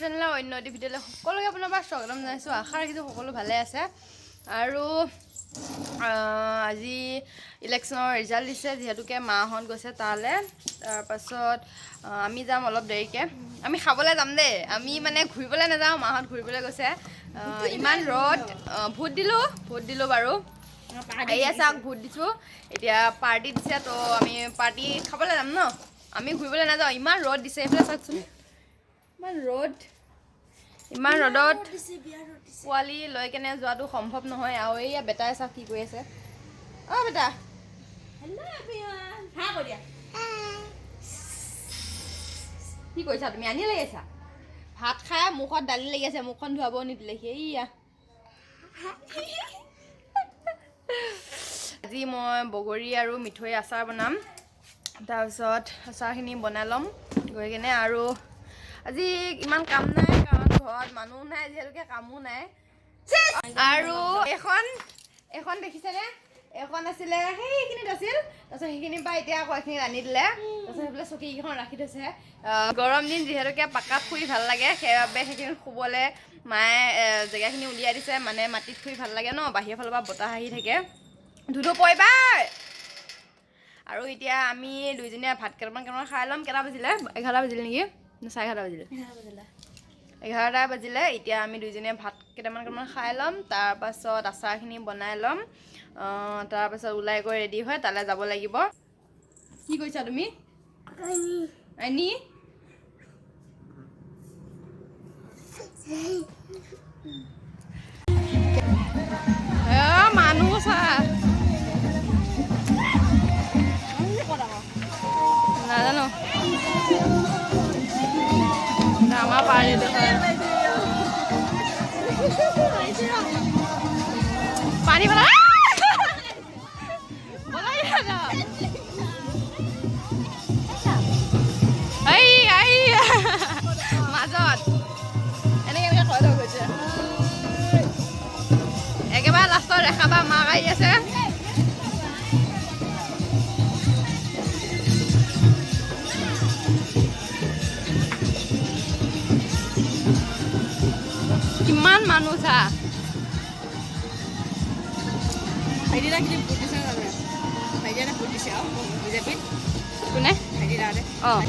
চেনেলৰ অন্য এটি ভিডিঅ'লৈ সকলোকে আপোনাৰ পৰা স্বাগতম জনাইছোঁ। আশা ৰাখিছোঁ সকলো ভালে আছে। আৰু আজি ইলেকশ্যনৰ ৰিজাল্ট দিছে, যিহেতুকে মাহঁত গৈছে তালৈ। তাৰপাছত আমি যাম অলপ দেৰিকৈ। আমি খাবলৈ যাম দেই, আমি মানে ঘূৰিবলৈ নাযাওঁ, মাহঁত ঘূৰিবলৈ গৈছে। ইমান ৰ'দ। ভোট দিলোঁ বাৰু। এয়া চাওক, ভোট দিছোঁ। এতিয়া পাৰ্টি দিছে, তো আমি পাৰ্টি খাবলৈ যাম ন, আমি ঘূৰিবলৈ নাযাওঁ। ইমান ৰ'দ দিছে, এইফালে চাওকচোন, ইমান ৰ'দত পোৱালি লৈ কেনে যোৱাটো সম্ভৱ নহয়। আৰু এইয়া বেটাই চাওক কি কৰি আছে। অ' বেটা, কি কৰিছা তুমি? আনি লাগি আছা? ভাত খাই মুখত দালি লাগি আছে, মুখখন ধুৱাব নিদিলে সেইয়া। আজি মই বগৰী আৰু মিঠৈ আচাৰ বনাম। তাৰপিছত আচাৰখিনি বনাই ল'ম গৈ কিনে। আৰু আজি ইমান কাম নাই, কাৰণ ঘৰত মানুহ নাই, যিহেতুকে কামো নাই। আৰু এখন দেখিছেনে? এখন আছিলে সেইখিনিত আছিল, তাৰপিছত সেইখিনিৰ পৰা এতিয়া আকৌ এইখিনিত আনি দিলে। তাৰপিছত সেইফালে চকীকেইখন ৰাখি থৈছে। গৰম দিন যিহেতুকে পাকাত শুই ভাল লাগে, সেইবাবে সেইখিনিত শুবলৈ মায়ে জেগাখিনি উলিয়াই দিছে। মানে মাটিত শুই ভাল লাগে ন, বাহিৰৰ ফালৰ পৰা বতাহ আহি থাকে। ধুনু পৰিবা। আৰু এতিয়া আমি দুইজনীয়ে ভাত কেইটামান খাই ল'ম। কেইটা বাজিলে? 11টা বাজিলে নেকি? নে 11:30 বাজিলে? 11টা বাজিলে। এতিয়া আমি দুইজনীয়ে ভাত কেইটামান খাই ল'ম। তাৰপাছত আচাৰখিনি বনাই ল'ম। তাৰপাছত ওলাই গৈ ৰেডি হৈ তালৈ যাব লাগিব। কি কৰিছা তুমি? আনি মানুহ চা নাজানো, আমাৰ পাৰ্টিটো হয়। পানী পেলা মাজত এনেকে থৈ গৈছে। একেবাৰে লাষ্টত ৰেখাবা মাক আহি আছে। কিমান মানুহ চা। ভাইটিৰা কি ভোট দিছে জানে? ভাইটিৰা ভোট দিছে আৰু বিজেপিত। কোনে? ভাইটিৰা। অঁ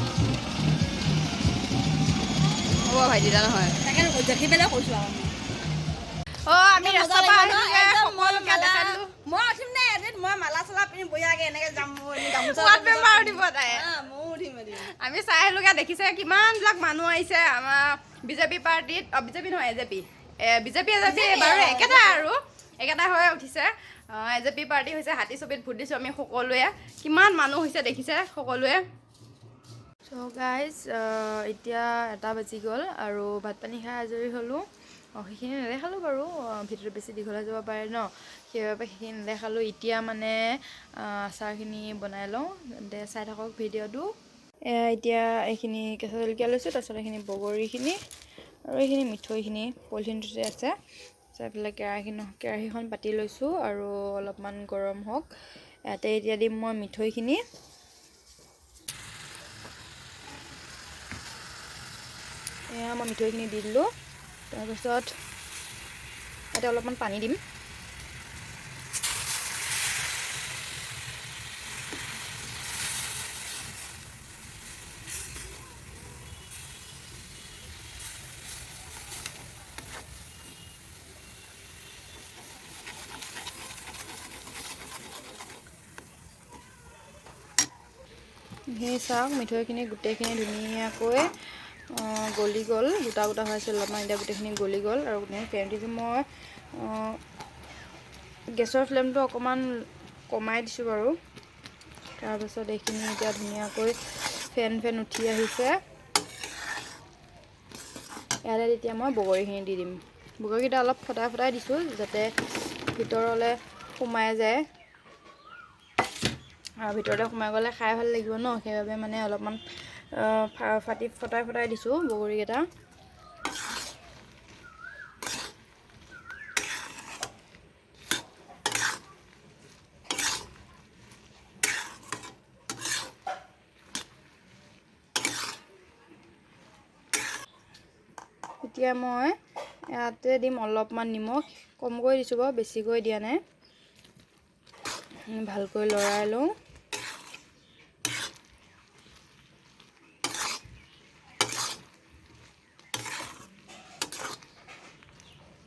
হ'ব, ভাইটিৰা নহয়। তাকে দেখি পেলাই কৈছোঁ আৰু। অ' আমি ৰাস্তাৰ পৰা আহিছোঁগে, সকলোকে দেখালোঁ। মই উঠিম নে এদিন? মই মালা চালা পিন্ধি বঢ়িয়াকৈ এনেকৈ যাম। ৱাৰ্ড মেম্বাৰ উঠিব তাই। ময়ো উঠিম এদিন। আমি চাই আহিলোঁগে, দেখিছে কিমানবিলাক মানুহ আহিছে আমাৰ বিজেপি পাৰ্টিত। বিজেপি নহয়, এজেপি বাৰু একেটাই আৰু একেটাই হৈ উঠিছে। এজেপি পাৰ্টি হৈছে। হাতী ছবিত ভোট দিছোঁ আমি সকলোৱে। কিমান মানুহ হৈছে দেখিছে সকলোৱে। চ' গাইজ, এতিয়া 1টা বাজি গ'ল আৰু ভাত পানী খাই আজৰি হ'লোঁ। সেইখিনি নেদেখালোঁ বাৰু, ভিডিঅ'টো বেছি দীঘল হৈ যাব পাৰে ন, সেইবাবে সেইখিনি নেদেখালোঁ। এতিয়া মানে আচাৰখিনি বনাই লওঁ, চাই থাকক ভিডিঅ'টো। এতিয়া এইখিনি কেঁচা জলকীয়া লৈছোঁ, তাৰপিছত এইখিনি বগৰীখিনি আৰু এইখিনি মিঠৈখিনি পলিথিনটোতে আছে। এইফালে কেৰাহীখন পাতি লৈছোঁ আৰু অলপমান গৰম হওক। ইয়াতে এতিয়া দিম মই মিঠৈখিনি। এয়া মই মিঠৈখিনি দি দিলোঁ। তাৰপিছত ইয়াতে অলপমান পানী দিম। সেই চাওক, মিঠৈখিনি গোটেইখিনি ধুনীয়াকৈ গলি গ'ল। গোটা গোটা হৈ আছিল অলপমান, এতিয়া গোটেইখিনি গলি গ'ল। আৰু গোটেইখিনি ফেন দিছোঁ। মই গেছৰ ফ্লেমটো অকণমান কমাই দিছোঁ বাৰু। তাৰপাছত এইখিনি এতিয়া ধুনীয়াকৈ ফেন উঠি আহিছে। ইয়াতে তেতিয়া মই বগৰীখিনি দি দিম। বগৰীকেইটা অলপ ফটাই দিছোঁ, যাতে ভিতৰলৈ সোমাই যায়। আৰু ভিতৰতে সোমাই গ'লে খাই ভাল লাগিব ন, সেইবাবে মানে অলপমান ফটাই দিছোঁ বগৰীকেইটা। এতিয়া মই ইয়াতে দিম অলপমান নিমখ, কমকৈ দিছোঁ বাৰু, বেছিকৈ দিয়া নাই। ভালকৈ লৰাই লওঁ।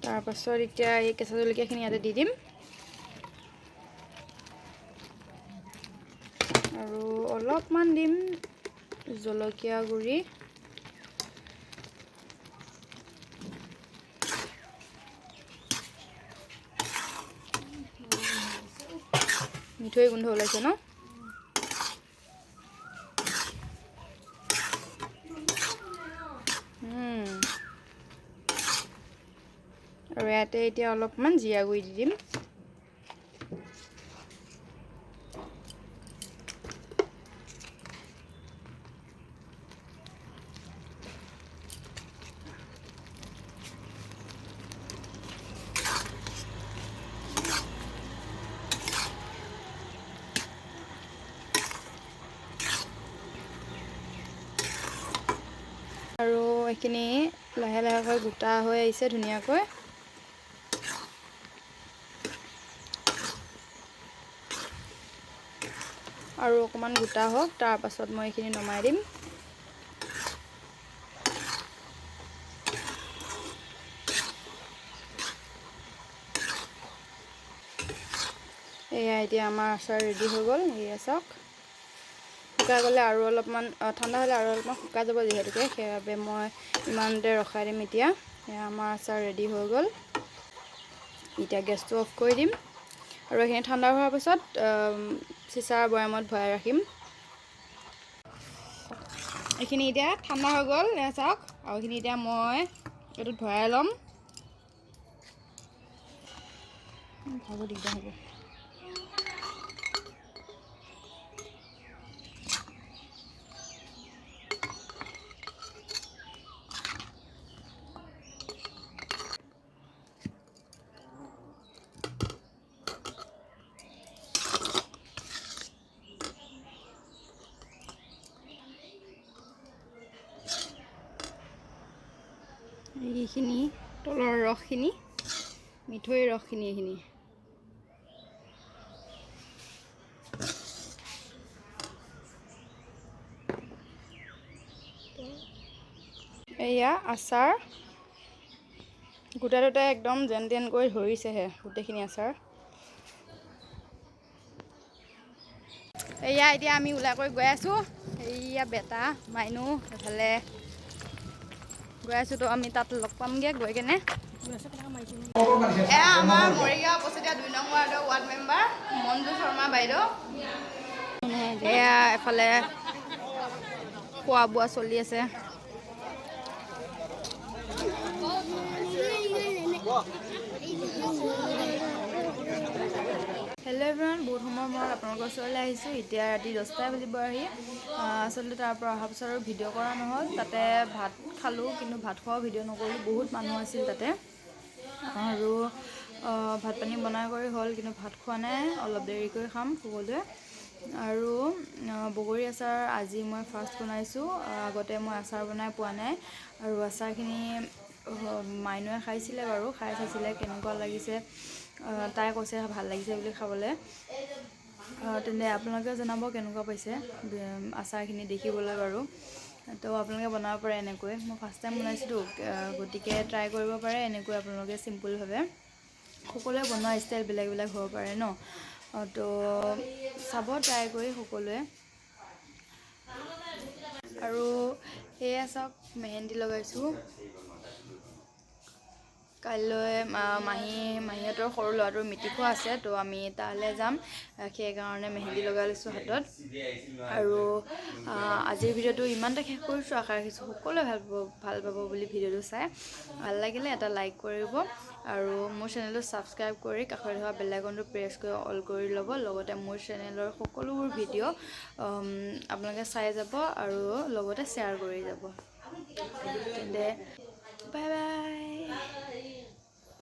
তাৰপাছত এতিয়া এই কেঁচা জলকীয়াখিনি ইয়াতে দি দিম আৰু অলপমান দিম জলকীয়া গুড়ি। মিঠৈ গোন্ধ ওলাইছে ন? আৰু ইয়াতে এতিয়া অলপমান জিৰা গুড়ি দি দিম। আৰু এইখিনি লাহে লাহেকৈ গোটা হৈ আহিছে ধুনীয়াকৈ। আৰু অকণমান গোটা হওক, তাৰপাছত মই এইখিনি নমাই দিম। এয়া এতিয়া আমাৰ আচাৰ ৰেডি হৈ গ'ল। এয়া চাওক, শুকাই গ'লে আৰু অলপমান ঠাণ্ডা হ'লে আৰু অলপমান শুকাই যাব যিহেতুকে, সেইবাবে মই ইমানতে ৰখাই দিম। এতিয়া এয়া আমাৰ আচাৰ ৰেডি হৈ গ'ল। এতিয়া গেছটো অফ কৰি দিম আৰু এইখিনি ঠাণ্ডা হোৱাৰ পিছত চিচাৰ বৈয়ামত ভৰাই ৰাখিম। এইখিনি এতিয়া ঠাণ্ডা হৈ গ'ল, এয়া চাওক। আৰু এইখিনি এতিয়া মই এইটোত ভৰাই ল'ম। ভাবো দিগদাৰ হ'ব। এইখিনি তলৰ ৰসখিনি, মিঠৈৰ ৰসখিনি এইখিনি। এয়া আচাৰ গোটা দুটাই একদম যেন তেনকৈ ধৰিছেহে গোটেইখিনি আচাৰ। এয়া এতিয়া আমি ওলাই কৰি গৈ আছোঁ। এয়া বেটা মাইনু এফালে গৈ আছোঁ, তো আমি তাত লগ পামগৈ গৈ কেনে। এয়া আমাৰ মৰিগাঁও উপস্থিত 2 নং ৱাৰ্ডৰ মেম্বাৰ মঞ্জু শৰ্মা বাইদেউ। এয়া এফালে খোৱা বোৱা চলি আছে। হেল্ল' এভৰিৱান, বহুত সময়ৰ মূৰত আপোনালোকৰ ওচৰলৈ আহিছোঁ। এতিয়া ৰাতি 10টাই বাজিব আহি। আচলতে তাৰ পৰা অহাৰ পিছত আৰু ভিডিঅ' কৰা নহ'ল। তাতে ভাত খালোঁ, কিন্তু ভাত খোৱাও ভিডিঅ' নকৰিলোঁ, বহুত মানুহ আছিল তাতে। আৰু ভাত পানী বনাই কৰি হ'ল, কিন্তু ভাত খোৱা নাই, অলপ দেৰিকৈ খাম সকলোৱে। আৰু বগৰী আচাৰ আজি মই ফাৰ্ষ্ট বনাইছোঁ। আগতে মই আচাৰ বনাই পোৱা নাই। আৰু আচাৰখিনি মাইনুৱে খাইছিলে বাৰু, খাই চাইছিলে কেনেকুৱা লাগিছে। তাই কৈছে ভাল লাগিছে বুলি খাবলৈ। তেন্তে আপোনালোকেও জনাব কেনেকুৱা পাইছে আচাৰখিনি দেখিবলৈ বাৰু। তো আপোনালোকে বনাব পাৰে এনেকৈ। মই ফাৰ্ষ্ট টাইম বনাইছিলোঁ, গতিকে ট্ৰাই কৰিব পাৰে এনেকৈ আপোনালোকে চিম্পুলভাৱে। সকলোৱে বনোৱা ষ্টাইল বেলেগ বেলেগ হ'ব পাৰে ন, তো চাব ট্ৰাই কৰি সকলোৱে। আৰু সেয়া চাওক, মেহেন্দি লগাইছোঁ। কাইলৈ মাহীহঁতৰ সৰু ল'ৰাটোৰ মেট্ৰিকো আছে, তো আমি তালৈ যাম। সেইকাৰণে মেহেন্দি লগাই লৈছোঁ হাতত। আৰু আজিৰ ভিডিঅ'টো ইমানতে শেষ কৰিছোঁ। আশা ৰাখিছোঁ সকলোৱে ভাল পাব বুলি ভিডিঅ'টো চাই। ভাল লাগিলে এটা লাইক কৰিব আৰু মোৰ চেনেলটো ছাবস্ক্ৰাইব কৰি কাষত থকা বেল আইকনটো প্ৰেছ কৰি অল কৰি ল'ব। লগতে মোৰ চেনেলৰ সকলোবোৰ ভিডিঅ' আপোনালোকে চাই যাব আৰু লগতে শ্বেয়াৰ কৰি যাব। তেন্তে বাই বাই।